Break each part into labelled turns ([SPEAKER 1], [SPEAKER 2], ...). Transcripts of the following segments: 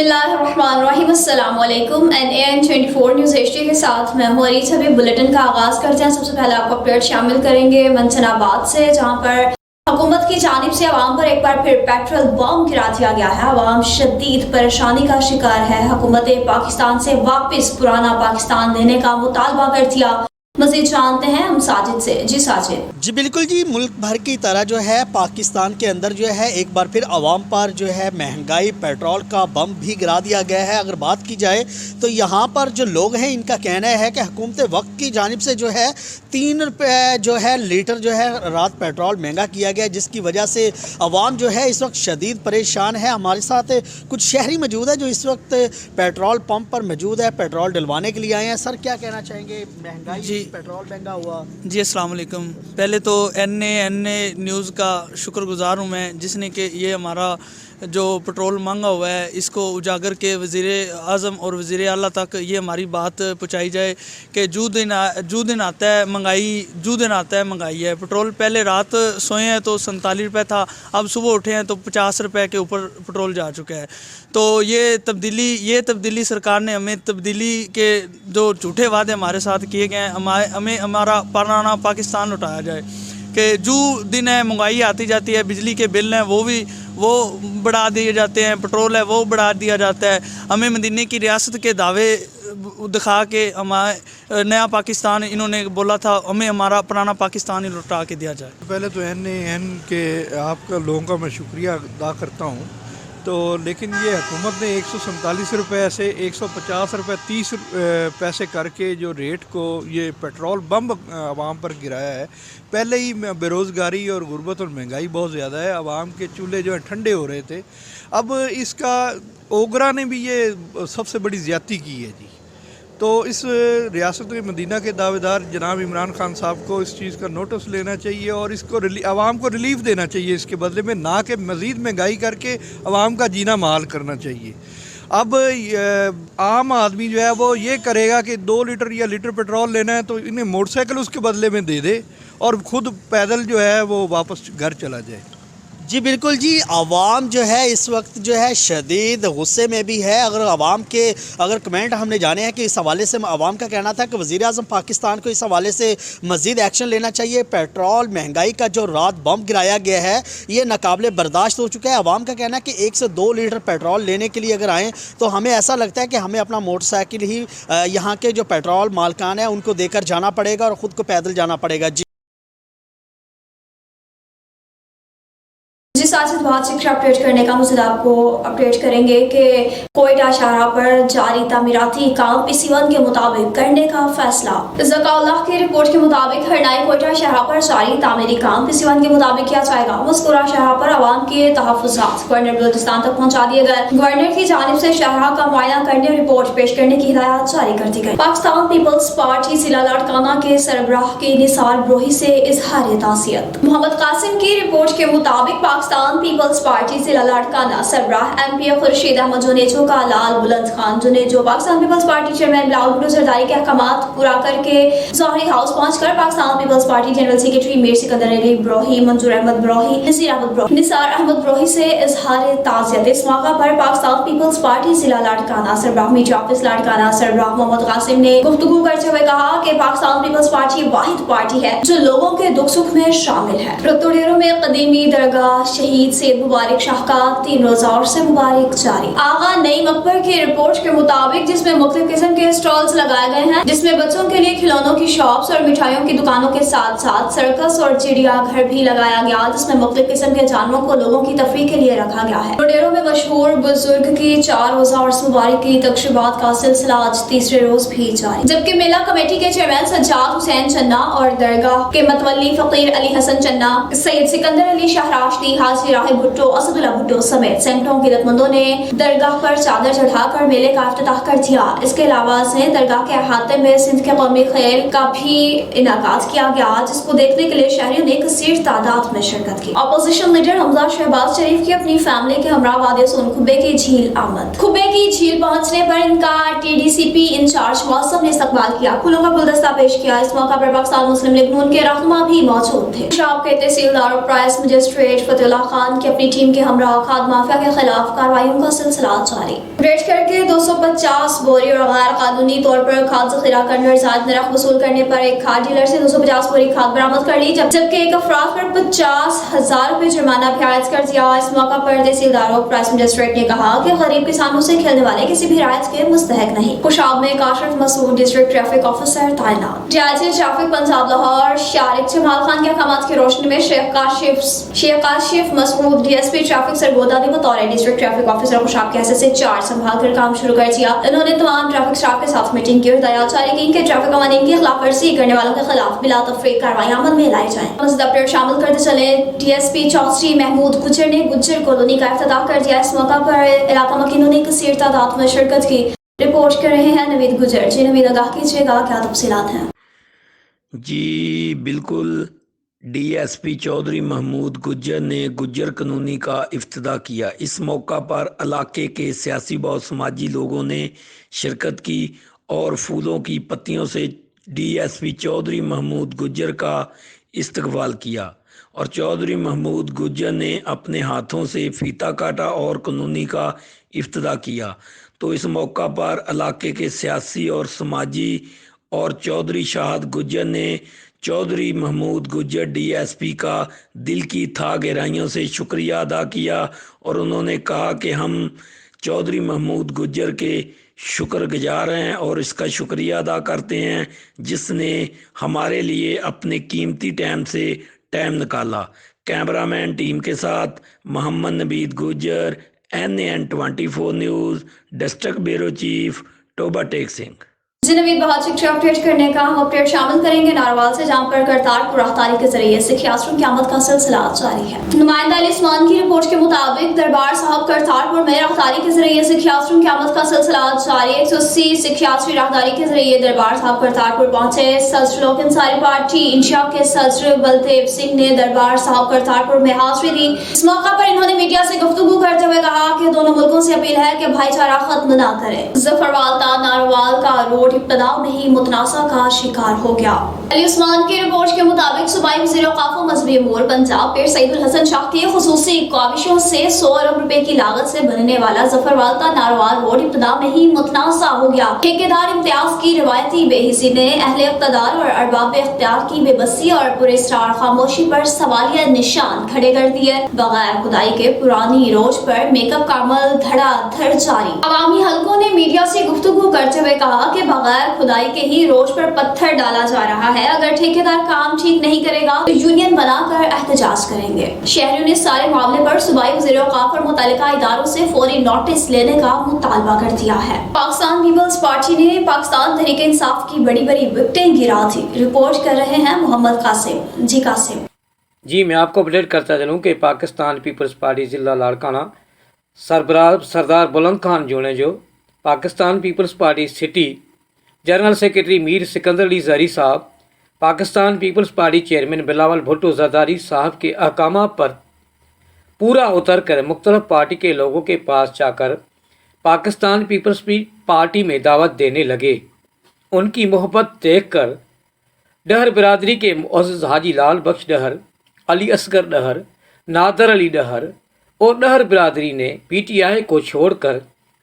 [SPEAKER 1] बिस्मिल्लाहिर्रहमानिर्रहीम, अस्सलाम वालेकुम। NAN 24 न्यूज़ HD के साथ मैं हूँ अरीज। अभी बुलेटिन का आगाज़ करते हैं। सबसे पहले आपको अपडेट शामिल करेंगे मंचनाबाद से, जहाँ पर हुकूमत की जानिब से अवाम पर एक बार फिर पेट्रोल बम गिरा दिया गया है। अवाम शदीद परेशानी का शिकार है। हुकूमत पाकिस्तान से वापस पुराना पाकिस्तान देने का मुतालबा कर दिया। मज़ीद जानते हैं हम साजिद से। जी साजिद।
[SPEAKER 2] जी बिल्कुल जी, मुल्क भर की तरह जो है पाकिस्तान के अंदर जो है एक बार फिर आवाम पर जो है महंगाई पेट्रोल का बम भी गिरा दिया गया है। अगर बात की जाए तो यहाँ पर जो लोग हैं इनका कहना है कि हुकूमत वक्त की जानिब से जो है 3 रुपये जो है लीटर जो है रात पेट्रोल महंगा किया गया, जिसकी वजह से आवाम जो है इस वक्त शदीद परेशान है। हमारे साथ कुछ शहरी मौजूद है जो इस वक्त पेट्रोल पंप पर मौजूद है, पेट्रोल डलवाने के लिए आए हैं। सर क्या कहना चाहेंगे, महंगाई जी पेट्रोल महंगा हुआ?
[SPEAKER 3] जी अस्सलाम वालेकुम। पहले तो NA न्यूज़ का शुक्रगुजार हूँ मैं, जिसने कि ये हमारा जो पेट्रोल महंगा हुआ है इसको उजागर के वज़ीर आज़म और वज़ीर आला तक ये हमारी बात पहुँचाई जाए कि जू दिन आता है महंगाई है। पेट्रोल पहले रात सोए हैं तो 47 रुपये था, अब सुबह उठे हैं तो 50 रुपये के ऊपर पेट्रोल जा चुका है। तो ये तब्दीली सरकार ने हमें तब्दीली के जो झूठे वादे हमारे साथ किए गए हैं, हमें हमारा पुराना पाकिस्तान लौटाया जाए कि जो दिन है महंगाई आती जाती है, बिजली के बिल हैं वो बढ़ा दिए जाते हैं, पेट्रोल है वो बढ़ा दिया जाता है। हमें मदीने की रियासत के दावे दिखा के हमारे नया पाकिस्तान इन्होंने बोला था, हमें हमारा पुराना पाकिस्तान ही लौटा के दिया जाए।
[SPEAKER 4] पहले तो NAN के आपका लोगों का मैं शुक्रिया अदा करता हूँ। तो लेकिन ये हुकूमत ने 147 रुपये से 150 रुपये 30 पैसे करके जो रेट को ये पेट्रोल बम आवाम पर गिराया है। पहले ही बेरोज़गारी और गुर्बत और महंगाई बहुत ज़्यादा है, आवाम के चूल्हे जो है ठंडे हो रहे थे। अब इसका ओगरा ने भी ये सबसे बड़ी ज़्यादती की है जी। तो इस रियासत के मदीना के दावेदार जनाब इमरान खान साहब को इस चीज़ का नोटिस लेना चाहिए और इसको आवाम को रिलीफ देना चाहिए इसके बदले में, ना कि मज़ीद महंगाई करके आवाम का जीना महाल करना चाहिए। अब आम आदमी जो है वो ये करेगा कि 2 लीटर या लीटर पेट्रोल लेना है तो इन्हें मोटरसाइकिल उसके बदले में दे दे और ख़ुद पैदल जो है वो वापस घर चला जाए।
[SPEAKER 2] जी बिल्कुल जी, आवाम जो है इस वक्त जो है शदीद गुस्से में भी है। अगर कमेंट हमने जाने हैं कि इस हवाले से आवाम का कहना था कि वज़ीर आज़म पाकिस्तान को इस हवाले से मज़ीद एक्शन लेना चाहिए। पेट्रोल महंगाई का जो रात बम गिराया गया है ये नाकाबिले बर्दाश्त हो चुका है। आवाम का कहना है कि 1 से 2 लीटर पेट्रोल लेने के लिए अगर आएँ तो हमें ऐसा लगता है कि हमें अपना मोटरसाइकिल ही यहाँ के जो पेट्रोल मालकान है उनको देकर जाना पड़ेगा और ख़ुद को पैदल जाना पड़ेगा।
[SPEAKER 1] जी साजिद, बहुत शिक्षा अपडेट करने का मज़ीद आपको अपडेट करेंगे कि कोयटा शाहराह पर जारी तामीराती काम PC1 के मुताबिक करने का फैसला। ज़काउल्लाह की रिपोर्ट के मुताबिक हरनाई कोयटा शाहराह पर जारी तामीरी काम PC1 के मुताबिक किया जाएगा। मज़कूरा शाहराह पर आवाम के तहफ़्फ़ुज़ात गवर्नर बलूचिस्तान तक पहुँचा दिए गए। गवर्नर की जानिब से शाहराह का मुआयना करने रिपोर्ट पेश करने की हिदायत जारी कर दी गई। पाकिस्तान पीपल्स पार्टी जिला लाड़काना के सरबराह के निसार ब्रोही से इजहार ताज़ियत। मोहम्मद कासिम की रिपोर्ट के मुताबिक पाकिस्तान पीपल्स पार्टी जिला लाड़काना सरबराह MP खुर्शीद अहमद जुनेजो का Lal Buland Khan Junejo Pakistan peoples party chairman Bilawal Bhutto Zardari के अहकामात पूरा करके ज़ोहरी हाउस पहुंचकर Pakistan peoples Party general secretary Mir Sikandar Ali Brohi, Manzoor Ahmed Brohi, Nisar Ahmad Brohi से इजहार ताज़ियत। इस मौका पर पाकिस्तान पीपल्स पार्टी जिला लाड़काना सरबराह मीडिया ऑफिस लाड़काना सरबराह मोहम्मद कासिम ने गुफ्तगू करते हुए कहा कि पाकिस्तान पीपल्स पार्टी वाहिद पार्टी है जो लोगों के दुख सुख में शामिल है। रतुडेरो में कदीमी दरगाह शहीद सैयद मुबारक शाह का 3 रोज़ा और से मुबारक जारी। आगा नईम अकबर की रिपोर्ट के मुताबिक जिसमें मुख्तलिफ किस्म के स्टॉल्स लगाए गए हैं, जिसमें बच्चों के लिए खिलौनों की शॉप्स और मिठाइयों की दुकानों के साथ साथ सर्कस और चिड़ियाघर भी लगाया गया, जिसमें मुख्तलिफ किस्म के जानवरों को लोगों की तफरीह के लिए रखा गया है। रोडेरो में मशहूर बुजुर्ग की 4 रोज़ा और मुबारक की तकरीबात का सिलसिला आज तीसरे रोज भी जारी। जबकि मेला कमेटी के चेयरमैन सज्जाद हुसैन चन्ना और दरगाह के मतवल्ली फकीर अली हसन चन्ना, सैयद सिकंदर अली शाहराश्ती, हाजी राहिब भुट्टो, असदुल्ला भुट्टो समेत सैकड़ों गिरतमंदों ने दरगाह पर चादर चढ़ाकर मेले का इफ्तिताह कर दिया। इसके अलावा दरगाह के अहाते में सिंध के कौमी खेल का भी इनाकात किया गया, जिसको देखने के लिए शहरियों ने कसीर तादाद में शिरकत की। अपोजिशन लीडर हमजा शहबाज शरीफ की अपनी फैमिली के हमरा वादे सोन खुबे की झील आमद। खुबे की झील पहुंचने पर इनका TDCP इंचार्ज मौसम ने इस्तकबाल किया, फूलों का गुलदस्ता पेश किया। इस मौका पर पाकिस्तान मुस्लिम लीग नून के रहनुमा भी मौजूद थे। शराब के तहसीलदार और प्राइस मजिस्ट्रेट फतेहुल्लाह खान की अपनी टीम के हमरा खाद माफिया के खिलाफ कार्रवाइयों का सिलसिला जारी। रेड करके 250 बोरी और गैर कानूनी तौर पर खाद जखीरा करने और ज्यादा नरख वसूल करने पर एक खाद डीलर से 250 बोरी खाद बरामद कर ली, जबकि एक अफराद पर 50,000 रुपए जुर्माना भी आयद कर दिया। इस मौका पर तहसीलदार ऑफ प्राइस मजिस्ट्रेट ने कहा कि गरीब किसानों से खेलने वाले किसी भी रियायत के मुस्तहक नहीं। कुशाब में Kashif Masood district traffic officer तैनात। डीआईजी ट्रैफिक पंजाब लाहौर शारिक जमाल खान के अहकामात की रोशनी में शेख काशिफ मसूद डीएसपी ट्रैफिक सरगोदा ने बतौर डिस्ट्रिक्ट ट्रैफिक ऑफिसर कुशाब के हैसियत से चार्ज संभाल कर काम शुरू कर दिया। उन्होंने तमाम ट्रैफिक स्टाफ के साथ मीटिंग की और हिदायत जारी की कि ट्रैफिक कानून की खिलाफवर्जी करने वालों के खिलाफ बिला तफरीक कार्रवाई अमल में लाई जाए। मज़ीद अपडेट शामिल करते चले। डीएसपी चौधरी महमूद गुज्जर ने गुज्जर कॉलोनी का इफ्तिताह कर दिया। इस मौका पर इलाका मकीनों ने कसीर तादाद में शिरकत की। रिपोर्ट कर रहे हैं नवीद गुज्जर। जी नवीद, आगाह कीजिएगा, क्या तफसीलात हैं?
[SPEAKER 5] जी बिल्कुल, डीएसपी चौधरी महमूद गुज्जर ने गुज्जर कानूनी का इफ्तिताह किया। इस मौका पर इलाके के सियासी व समाजी लोगों ने शिरकत की और फूलों की पत्तियों से डीएसपी चौधरी महमूद गुज्जर का इस्तकबाल किया और चौधरी महमूद गुज्जर ने अपने हाथों से फीता काटा और कानूनी का इफ्तिताह किया। तो इस मौका पर इलाके के सियासी और समाजी और चौधरी शाहद गुज्जर ने चौधरी महमूद गुज्जर डीएसपी का दिल की था गहराइयों से शुक्रिया अदा किया और उन्होंने कहा कि हम चौधरी महमूद गुज्जर के शुक्रगुजार हैं और इसका शुक्रिया अदा करते हैं जिसने हमारे लिए अपने कीमती टाइम से टाइम निकाला। कैमरामैन टीम के साथ Mohammad Naveed Gujjar, NAN 24 news, district bureau chief Toba Tek Singh.
[SPEAKER 1] जी नवीद, बहुत शुक्रिया अपडेट करने का। हम अपडेट शामिल करेंगे नारवाल से, जहां पर करतारपुर राहदारी के जरिए सिख यात्रियों की आमद का सिलसिला जारी है। नुमाइंदा अली उस्मान की रिपोर्ट के मुताबिक दरबार साहब करतारपुर में राहदारी के जरिए सिख यात्रियों की आमद का सिलसिला जारी। 180 सिख यात्री राहदारी के जरिए दरबार साहब करतारपुर पहुंचे। सदर लोक इंसारी पार्टी इंडिया के सदर बलदेव सिंह ने दरबार साहब करतारपुर में हाजिरी दी। इस मौका पर इन्होंने मीडिया से गुफ्तगू करते हुए कहा कि दोनों मुल्कों से अपील है कि भाईचारा खत्म न करें। जफरवाल ता नारवाल का रोड इब्तदा में ही मुतनाज़ा का शिकार हो गया। अली उस्मान की रिपोर्ट के मुताबिक सूबाई वज़ीर औक़ाफ़ व मज़हबी अमूर पंजाब पीर सईदुल हसन शाह की ख़ुसूसी काविशों से 100 अरब रुपए की लागत से बनने वाला जफरवाल ता नारवाल रोड इब्तदा में ही मुतनाज़ा हो गया। ठेकेदार इम्तियाज की रिवायती बेहिसी ने अहले इक़्तिदार और अरबाब इख्तियार की बेबसी और पुरस्रार खामोशी पर सवालिया निशान खड़े कर दिए। बगैर खुदाई के पुरानी रोज पर मेकअप का अमल धड़ाधड़ जारी। अवामी हलकों ने मीडिया से गुफ्तगू करते हुए कहा कि बगैर खुदाई के ही रोज पर पत्थर डाला जा रहा है। अगर ठेकेदार काम ठीक नहीं करेगा तो यूनियन बनाकर एहतजाज करेंगे। शहरियों ने सारे मामले पर सूबाई वज़ीर औक़ाफ़ और मुतल्लिका इदारों से फौरी नोटिस लेने का मुतालबा कर दिया है। पाकिस्तान पीपल्स पार्टी ने पाकिस्तान तहरीक इंसाफ की बड़ी बड़ी विकटें गिरा दी। रिपोर्ट कर रहे हैं मोहम्मद कासिम। जी कासिम।
[SPEAKER 6] जी मैं आपको अपडेट करता चलूँ कि पाकिस्तान पीपल्स पार्टी ज़िला लाड़काना सरबराह सरदार बुलंद खान जो ने जो Pakistan peoples Party city general secretary Mir Sikandar Ali Zari sahab, Pakistan peoples party chairman Bilawal Bhutto Zardari sahab के अहकाम पर पूरा उतर कर मुख्तलिफ पार्टी के लोगों के पास जाकर पाकिस्तान पीपल्स पार्टी में दावत देने लगे। उनकी मोहब्बत देखकर डहर बिरादरी के मुअज़्ज़ज़ हाजी लाल बख्श डहर, अली असगर डहर, नादर अली डहर और डहर बिरादरी ने PTI को छोड़कर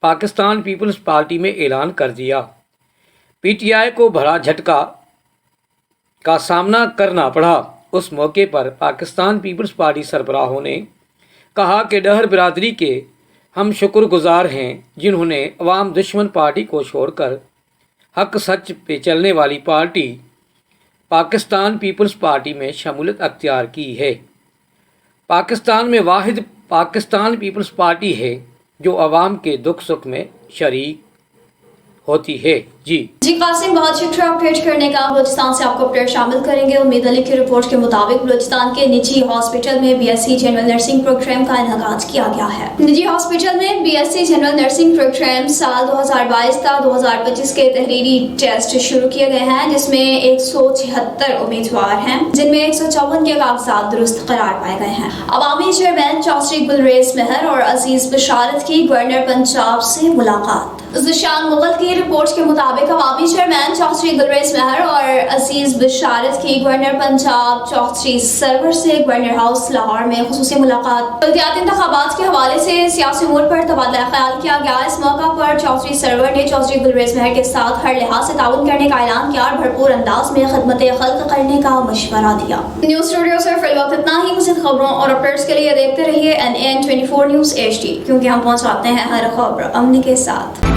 [SPEAKER 6] पाकिस्तान पीपल्स पार्टी में ऐलान कर दिया। PTI को बड़ा झटका का सामना करना पड़ा। उस मौके पर पाकिस्तान पीपल्स पार्टी सरबराहों ने कहा कि डहर बिरादरी के हम शुक्रगुजार हैं जिन्होंने अवाम दुश्मन पार्टी को छोड़कर हक सच पे चलने वाली पार्टी पाकिस्तान पीपल्स पार्टी में शमूलियत अख्तियार की है। पाकिस्तान में वाहिद पाकिस्तान पीपल्स पार्टी है जो अवाम के दुख सुख में शरीक होती है। जी
[SPEAKER 1] कासिम, बहुत शुक्रिया अपडेट करने का। बलूचिस्तान से आपको अपडेट शामिल करेंगे। उम्मीद अली की रिपोर्ट के मुताबिक बलूचिस्तान के निजी हॉस्पिटल में BSc जनरल नर्सिंग प्रोग्राम का इनेकाद किया गया है। निजी हॉस्पिटल में BSc जनरल नर्सिंग प्रोग्राम साल 2022 का 2025 के तहरीरी टेस्ट शुरू किए गए हैं, जिसमें 176 उम्मीदवार हैं, जिनमें 154 के कागजात दुरुस्त करार पाए गए हैं। अवामी चेयरमैन चौधरी गुलरेज मेहर और अजीज बशारत की गवर्नर पंजाब से मुलाकात। ज़िशान मुगल की रिपोर्ट के मुताबिक अवामी चेयरमैन चौधरी गुलरेज महर और अजीज बिशारत की गवर्नर पंजाब चौधरी सरवर से गवर्नर हाउस लाहौर में खुसूसी मुलाकात। बल्दियाती इंतखाबात के हवाले से सियासी उमूर पर तबादला ख्याल किया गया। इस मौका पर चौधरी सरवर ने चौधरी गुलरेज महर के साथ हर लिहाज से ताउन करने का ऐलान किया और भरपूर अंदाज में खिदमत खल्क करने का मशवरा दिया। न्यूज़ स्टूडियो से फिल वक्त इतना ही। मज़ीद खबरों और अपडेट्स के लिए देखते रहिए NAN 24 न्यूज़ HD, क्योंकि हम पहुँचाते हैं हर खबर अमन के साथ।